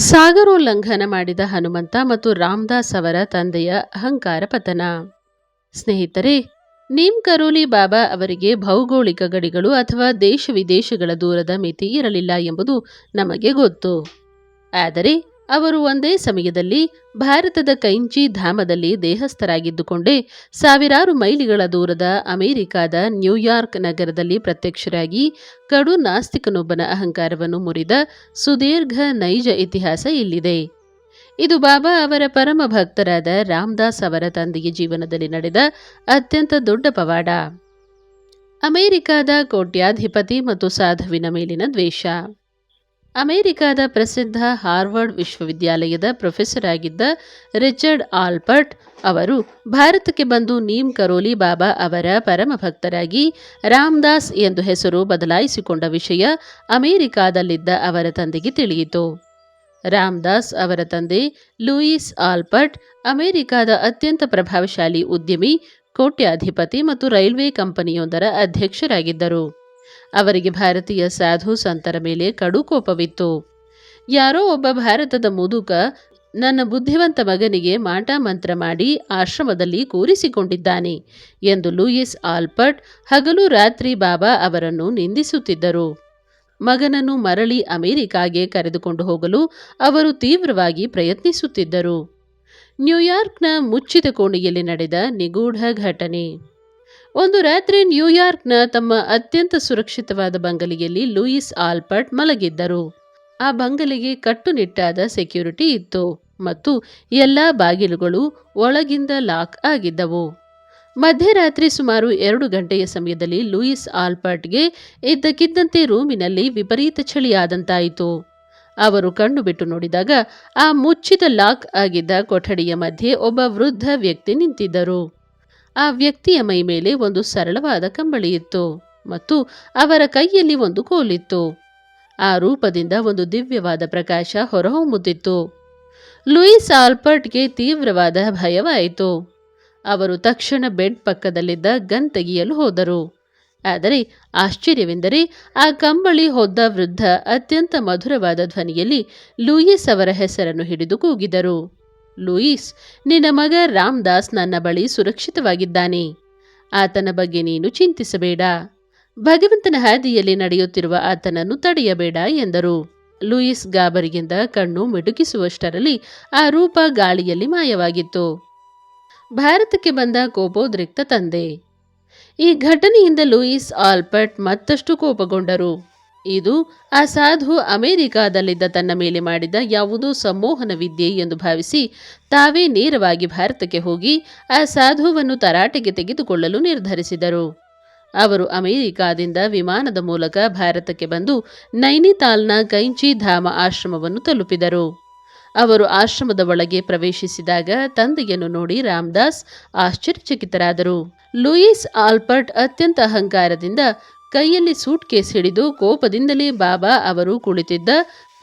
ಸಾಗರೋಲ್ಲಂಘನ ಮಾಡಿದ ಹನುಮಂತ ಮತ್ತು ರಾಮದಾಸ್ ಅವರ ತಂದೆಯ ಅಹಂಕಾರ ಪತನ. ಸ್ನೇಹಿತರೆ, ನೀಮ್ ಕರೋಲಿ ಬಾಬಾ ಅವರಿಗೆ ಭೌಗೋಳಿಕ ಗಡಿಗಳು ಅಥವಾ ದೇಶ ವಿದೇಶಗಳ ದೂರದ ಮಿತಿ ಇರಲಿಲ್ಲ ಎಂಬುದು ನಮಗೆ ಗೊತ್ತು. ಆದರೆ ಅವರು ಒಂದೇ ಸಮಯದಲ್ಲಿ ಭಾರತದ ಕೈಂಚಿ ಧಾಮದಲ್ಲಿ ದೇಹಸ್ಥರಾಗಿದ್ದುಕೊಂಡೇ ಸಾವಿರಾರು ಮೈಲಿಗಳ ದೂರದ ಅಮೆರಿಕಾದ ನ್ಯೂಯಾರ್ಕ್ ನಗರದಲ್ಲಿ ಪ್ರತ್ಯಕ್ಷರಾಗಿ ಕಡು ನಾಸ್ತಿಕನೊಬ್ಬನ ಅಹಂಕಾರವನ್ನು ಮುರಿದ ಸುದೀರ್ಘ ನೈಜ ಇತಿಹಾಸ ಇಲ್ಲಿದೆ. ಇದು ಬಾಬಾ ಅವರ ಪರಮ ಭಕ್ತರಾದ ರಾಮದಾಸ್ ಅವರ ತಂದೆಯ ಜೀವನದಲ್ಲಿ ನಡೆದ ಅತ್ಯಂತ ದೊಡ್ಡ ಪವಾಡ. ಅಮೆರಿಕಾದ ಕೋಟ್ಯಾಧಿಪತಿ ಮತ್ತು ಸಾಧುವಿನ ಮೇಲಿನ ದ್ವೇಷ. ಅಮೆರಿಕಾದ ಪ್ರಸಿದ್ಧ ಹಾರ್ವರ್ಡ್ ವಿಶ್ವವಿದ್ಯಾಲಯದ ಪ್ರೊಫೆಸರ್ ಆಗಿದ್ದ ರಿಚರ್ಡ್ ಆಲ್ಪರ್ಟ್ ಅವರು ಭಾರತಕ್ಕೆ ಬಂದು ನೀಮ್ ಕರೋಲಿ ಬಾಬಾ ಅವರ ಪರಮ ಭಕ್ತರಾಗಿ ರಾಮದಾಸ್ ಎಂದು ಹೆಸರು ಬದಲಾಯಿಸಿಕೊಂಡ ವಿಷಯ ಅಮೆರಿಕಾದಲ್ಲಿದ್ದ ಅವರ ತಂದೆಗೆ ತಿಳಿಯಿತು. ರಾಮದಾಸ್ ಅವರ ತಂದೆ ಲೂಯಿಸ್ ಆಲ್ಪರ್ಟ್ ಅಮೆರಿಕಾದ ಅತ್ಯಂತ ಪ್ರಭಾವಶಾಲಿ ಉದ್ಯಮಿ, ಕೋಟ್ಯಾಧಿಪತಿ ಮತ್ತು ರೈಲ್ವೆ ಕಂಪನಿಯೊಂದರ ಅಧ್ಯಕ್ಷರಾಗಿದ್ದರು. ಅವರಿಗೆ ಭಾರತೀಯ ಸಾಧು ಸಂತರ ಮೇಲೆ ಕಡು ಕೋಪವಿತ್ತು. ಯಾರೋ ಒಬ್ಬ ಭಾರತದ ಮುದುಕ ನನ್ನ ಬುದ್ಧಿವಂತ ಮಗನಿಗೆ ಮಾಟ ಮಂತ್ರ ಮಾಡಿ ಆಶ್ರಮದಲ್ಲಿ ಕೂರಿಸಿಕೊಂಡಿದ್ದಾನೆ ಎಂದು ಲೂಯಿಸ್ ಆಲ್ಪರ್ಟ್ ಹಗಲು ರಾತ್ರಿ ಬಾಬಾ ಅವರನ್ನು ನಿಂದಿಸುತ್ತಿದ್ದರು. ಮಗನನ್ನು ಮರಳಿ ಅಮೆರಿಕಾಗೆ ಕರೆದುಕೊಂಡು ಹೋಗಲು ಅವರು ತೀವ್ರವಾಗಿ ಪ್ರಯತ್ನಿಸುತ್ತಿದ್ದರು. ನ್ಯೂಯಾರ್ಕ್ನ ಮುಚ್ಚಿದ ಕೋಣೆಯಲ್ಲಿ ನಡೆದ ನಿಗೂಢ ಘಟನೆ. ಒಂದು ರಾತ್ರಿ ನ್ಯೂಯಾರ್ಕ್ನ ತಮ್ಮ ಅತ್ಯಂತ ಸುರಕ್ಷಿತವಾದ ಬಂಗಲೆಯಲ್ಲಿ ಲೂಯಿಸ್ ಆಲ್ಪರ್ಟ್ ಮಲಗಿದ್ದರು. ಆ ಬಂಗಲೆಗೆ ಕಟ್ಟುನಿಟ್ಟಾದ ಸೆಕ್ಯೂರಿಟಿ ಇತ್ತು ಮತ್ತು ಎಲ್ಲ ಬಾಗಿಲುಗಳು ಒಳಗಿಂದ ಲಾಕ್ ಆಗಿದ್ದವು. ಮಧ್ಯರಾತ್ರಿ ಸುಮಾರು 2 ಗಂಟೆಯ ಸಮಯದಲ್ಲಿ ಲೂಯಿಸ್ ಆಲ್ಪರ್ಟ್ಗೆ ಇದ್ದಕ್ಕಿದ್ದಂತೆ ರೂಮಿನಲ್ಲಿ ವಿಪರೀತ ಚಳಿಯಾದಂತಾಯಿತು. ಅವರು ಕಣ್ಣು ಬಿಟ್ಟು ನೋಡಿದಾಗ ಆ ಮುಚ್ಚಿದ ಲಾಕ್ ಆಗಿದ್ದ ಕೊಠಡಿಯ ಮಧ್ಯೆ ಒಬ್ಬ ವೃದ್ಧ ವ್ಯಕ್ತಿ ನಿಂತಿದ್ದರು. ಆ ವ್ಯಕ್ತಿಯ ಮೈ ಮೇಲೆ ಒಂದು ಸರಳವಾದ ಕಂಬಳಿ ಇತ್ತು ಮತ್ತು ಅವರ ಕೈಯಲ್ಲಿ ಒಂದು ಕೋಲಿತ್ತು. ಆ ರೂಪದಿಂದ ಒಂದು ದಿವ್ಯವಾದ ಪ್ರಕಾಶ ಹೊರಹೊಮ್ಮುತ್ತಿತ್ತು. ಲೂಯಿಸ್ ಆಲ್ಪರ್ಟ್ಗೆ ತೀವ್ರವಾದ ಭಯವಾಯಿತು. ಅವರು ತಕ್ಷಣ ಬೆಡ್ ಪಕ್ಕದಲ್ಲಿದ್ದ ಗನ್ ತೆಗೆಯಲು ಹೋದರು. ಆದರೆ ಆಶ್ಚರ್ಯವೆಂದರೆ ಆ ಕಂಬಳಿ ಹೊದ್ದ ವೃದ್ಧ ಅತ್ಯಂತ ಮಧುರವಾದ ಧ್ವನಿಯಲ್ಲಿ ಲೂಯಿಸ್ ಅವರ ಹೆಸರನ್ನು ಹಿಡಿದು ಕೂಗಿದರು. ಲೂಯಿಸ್, ನಿನ್ನ ಮಗ ರಾಮದಾಸ್ ನನ್ನ ಬಳಿ ಸುರಕ್ಷಿತವಾಗಿದ್ದಾನೆ. ಆತನ ಬಗ್ಗೆ ನೀನು ಚಿಂತಿಸಬೇಡ. ಭಗವಂತನ ಹಾದಿಯಲ್ಲಿ ನಡೆಯುತ್ತಿರುವ ಆತನನ್ನು ತಡೆಯಬೇಡ ಎಂದರು. ಲೂಯಿಸ್ ಗಾಬರಿಯಿಂದ ಕಣ್ಣು ಮಿಟುಕಿಸುವಷ್ಟರಲ್ಲಿ ಆ ರೂಪ ಗಾಳಿಯಲ್ಲಿ ಮಾಯವಾಗಿತ್ತು. ಭಾರತಕ್ಕೆ ಬಂದ ಕೋಪೋದ್ರಿಕ್ತ ತಂದೆ. ಈ ಘಟನೆಯಿಂದ ಲೂಯಿಸ್ ಆಲ್ಪರ್ಟ್ ಮತ್ತಷ್ಟು ಕೋಪಗೊಂಡರು. ಇದು ಆ ಸಾಧು ಅಮೆರಿಕಾದಲ್ಲಿದ್ದ ತನ್ನ ಮೇಲೆ ಮಾಡಿದ ಯಾವುದೋ ಸಂಮೋಹನ ವಿದ್ಯೆ ಎಂದು ಭಾವಿಸಿ ತಾವೇ ನೇರವಾಗಿ ಭಾರತಕ್ಕೆ ಹೋಗಿ ಆ ಸಾಧುವನ್ನು ತರಾಟೆಗೆ ತೆಗೆದುಕೊಳ್ಳಲು ನಿರ್ಧರಿಸಿದರು. ಅವರು ಅಮೆರಿಕಾದಿಂದ ವಿಮಾನದ ಮೂಲಕ ಭಾರತಕ್ಕೆ ಬಂದು ನೈನಿತಾಲ್ನ ಕೈಂಚಿ ಧಾಮ ಆಶ್ರಮವನ್ನು ತಲುಪಿದರು. ಅವರು ಆಶ್ರಮದ ಒಳಗೆ ಪ್ರವೇಶಿಸಿದಾಗ ತಂದೆಯನ್ನು ನೋಡಿ ರಾಮದಾಸ್ ಆಶ್ಚರ್ಯಚಕಿತರಾದರು. ಲೂಯಿಸ್ ಆಲ್ಪರ್ಟ್ ಅತ್ಯಂತ ಅಹಂಕಾರದಿಂದ ಕೈಯಲ್ಲಿ ಸೂಟ್ ಕೇಸ್ ಹಿಡಿದು ಕೋಪದಿಂದಲೇ ಬಾಬಾ ಅವರು ಕುಳಿತಿದ್ದ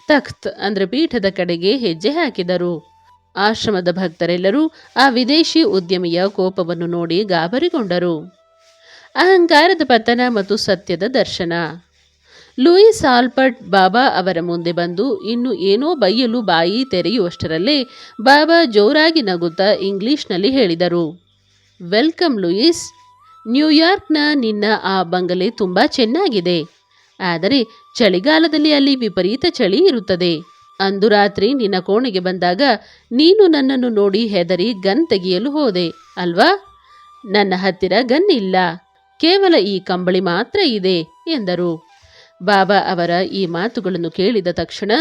ತಖ್ತ್ ಅಂದ್ರೆ ಪೀಠದ ಕಡೆಗೆ ಹೆಜ್ಜೆ ಹಾಕಿದರು. ಆಶ್ರಮದ ಭಕ್ತರೆಲ್ಲರೂ ಆ ವಿದೇಶಿ ಉದ್ಯಮಿಯ ಕೋಪವನ್ನು ನೋಡಿ ಗಾಬರಿಗೊಂಡರು. ಅಹಂಕಾರದ ಪತನ ಮತ್ತು ಸತ್ಯದ ದರ್ಶನ. ಲೂಯಿಸ್ ಆಲ್ಪರ್ಟ್ ಬಾಬಾ ಅವರ ಮುಂದೆ ಬಂದು ಇನ್ನು ಏನೋ ಬೈಯಲು ಬಾಯಿ ತೆರೆಯುವಷ್ಟರಲ್ಲೇ ಬಾಬಾ ಜೋರಾಗಿ ನಗುತ್ತಾ ಇಂಗ್ಲಿಷ್ನಲ್ಲಿ ಹೇಳಿದರು, ವೆಲ್ಕಮ್ ಲೂಯಿಸ್. ನ್ಯೂಯಾರ್ಕ್ನ ನಿನ್ನ ಆ ಬಂಗಲೆ ತುಂಬ ಚೆನ್ನಾಗಿದೆ. ಆದರೆ ಚಳಿಗಾಲದಲ್ಲಿ ಅಲ್ಲಿ ವಿಪರೀತ ಚಳಿ ಇರುತ್ತದೆ. ಅಂದು ರಾತ್ರಿ ನಿನ್ನ ಕೋಣೆಗೆ ಬಂದಾಗ ನೀನು ನನ್ನನ್ನು ನೋಡಿ ಹೆದರಿ ಗನ್ ತೆಗೆಯಲು ಹೋದೆ ಅಲ್ವಾ? ನನ್ನ ಹತ್ತಿರ ಗನ್ ಇಲ್ಲ, ಕೇವಲ ಈ ಕಂಬಳಿ ಮಾತ್ರ ಇದೆ ಎಂದರು. ಬಾಬಾ ಅವರ ಈ ಮಾತುಗಳನ್ನು ಕೇಳಿದ ತಕ್ಷಣ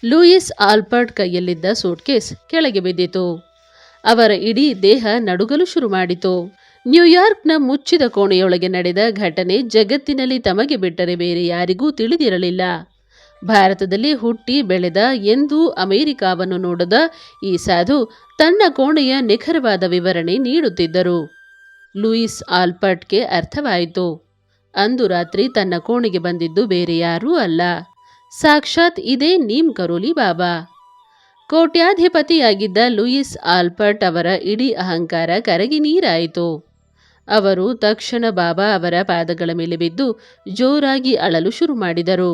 ಲೂಯಿಸ್ ಆಲ್ಪರ್ಟ್ ಕೈಯಲ್ಲಿದ್ದ ಸೂಟ್ಕೇಸ್ ಕೆಳಗೆ ಬಿದ್ದಿತು. ಅವರ ಇಡೀ ದೇಹ ನಡುಗಲು ಶುರು ಮಾಡಿತು. ನ್ಯೂಯಾರ್ಕ್ನ ಮುಚ್ಚಿದ ಕೋಣೆಯೊಳಗೆ ನಡೆದ ಘಟನೆ ಜಗತ್ತಿನಲ್ಲಿ ತಮಗೆ ಬಿಟ್ಟರೆ ಬೇರೆ ಯಾರಿಗೂ ತಿಳಿದಿರಲಿಲ್ಲ. ಭಾರತದಲ್ಲಿ ಹುಟ್ಟಿ ಬೆಳೆದ ಎಂದೂ ಅಮೆರಿಕಾವನ್ನು ನೋಡದ ಈ ಸಾಧು ತನ್ನ ಕೋಣೆಯ ನಿಖರವಾದ ವಿವರಣೆ ನೀಡುತ್ತಿದ್ದರು. ಲೂಯಿಸ್ ಆಲ್ಪರ್ಟ್ಗೆ ಅರ್ಥವಾಯಿತು. ಅಂದು ರಾತ್ರಿ ತನ್ನ ಕೋಣೆಗೆ ಬಂದಿದ್ದು ಬೇರೆ ಯಾರೂ ಅಲ್ಲ, ಸಾಕ್ಷಾತ್ ಇದೇ ನೀಮ್ ಕರೋಲಿ ಬಾಬಾ. ಕೋಟ್ಯಾಧಿಪತಿಯಾಗಿದ್ದ ಲೂಯಿಸ್ ಆಲ್ಪರ್ಟ್ ಅವರ ಇಡೀ ಅಹಂಕಾರ ಕರಗಿ ನೀರಾಯಿತು. ಅವರು ತಕ್ಷಣ ಬಾಬಾ ಅವರ ಪಾದಗಳ ಮೇಲೆ ಬಿದ್ದು ಜೋರಾಗಿ ಅಳಲು ಶುರು ಮಾಡಿದರು.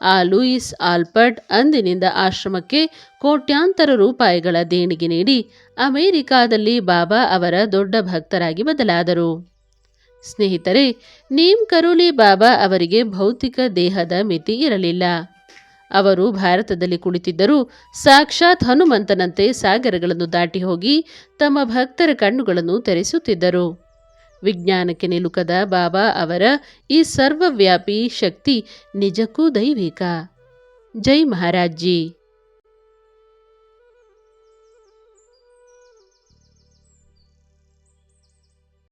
ಆ ಲೂಯಿಸ್ ಆಲ್ಬರ್ಟ್ ಅಂದಿನಿಂದ ಆಶ್ರಮಕ್ಕೆ ಕೋಟ್ಯಾಂತರ ರೂಪಾಯಿಗಳ ದೇಣಿಗೆ ನೀಡಿ ಅಮೆರಿಕಾದಲ್ಲಿ ಬಾಬಾ ಅವರ ದೊಡ್ಡ ಭಕ್ತರಾಗಿ ಬದಲಾದರು. ಸ್ನೇಹಿತರೆ, ನೀಮ್ ಕರೋಲಿ ಬಾಬಾ ಅವರಿಗೆ ಭೌತಿಕ ದೇಹದ ಮಿತಿ ಇರಲಿಲ್ಲ. ಅವರು ಭಾರತದಲ್ಲಿ ಕುಳಿತಿದ್ದರೂ ಸಾಕ್ಷಾತ್ ಹನುಮಂತನಂತೆ ಸಾಗರಗಳನ್ನು ದಾಟಿ ಹೋಗಿ ತಮ್ಮ ಭಕ್ತರ ಕಣ್ಣುಗಳನ್ನು ತೆರೆಸುತ್ತಿದ್ದರು. ವಿಜ್ಞಾನಕ್ಕೆ ನಿಲುಕದ ಬಾಬಾ ಅವರ ಈ ಸರ್ವವ್ಯಾಪಿ ಶಕ್ತಿ ನಿಜಕ್ಕೂ ದೈವಿಕ. ಜೈ ಮಹಾರಾಜ್ ಜಿ.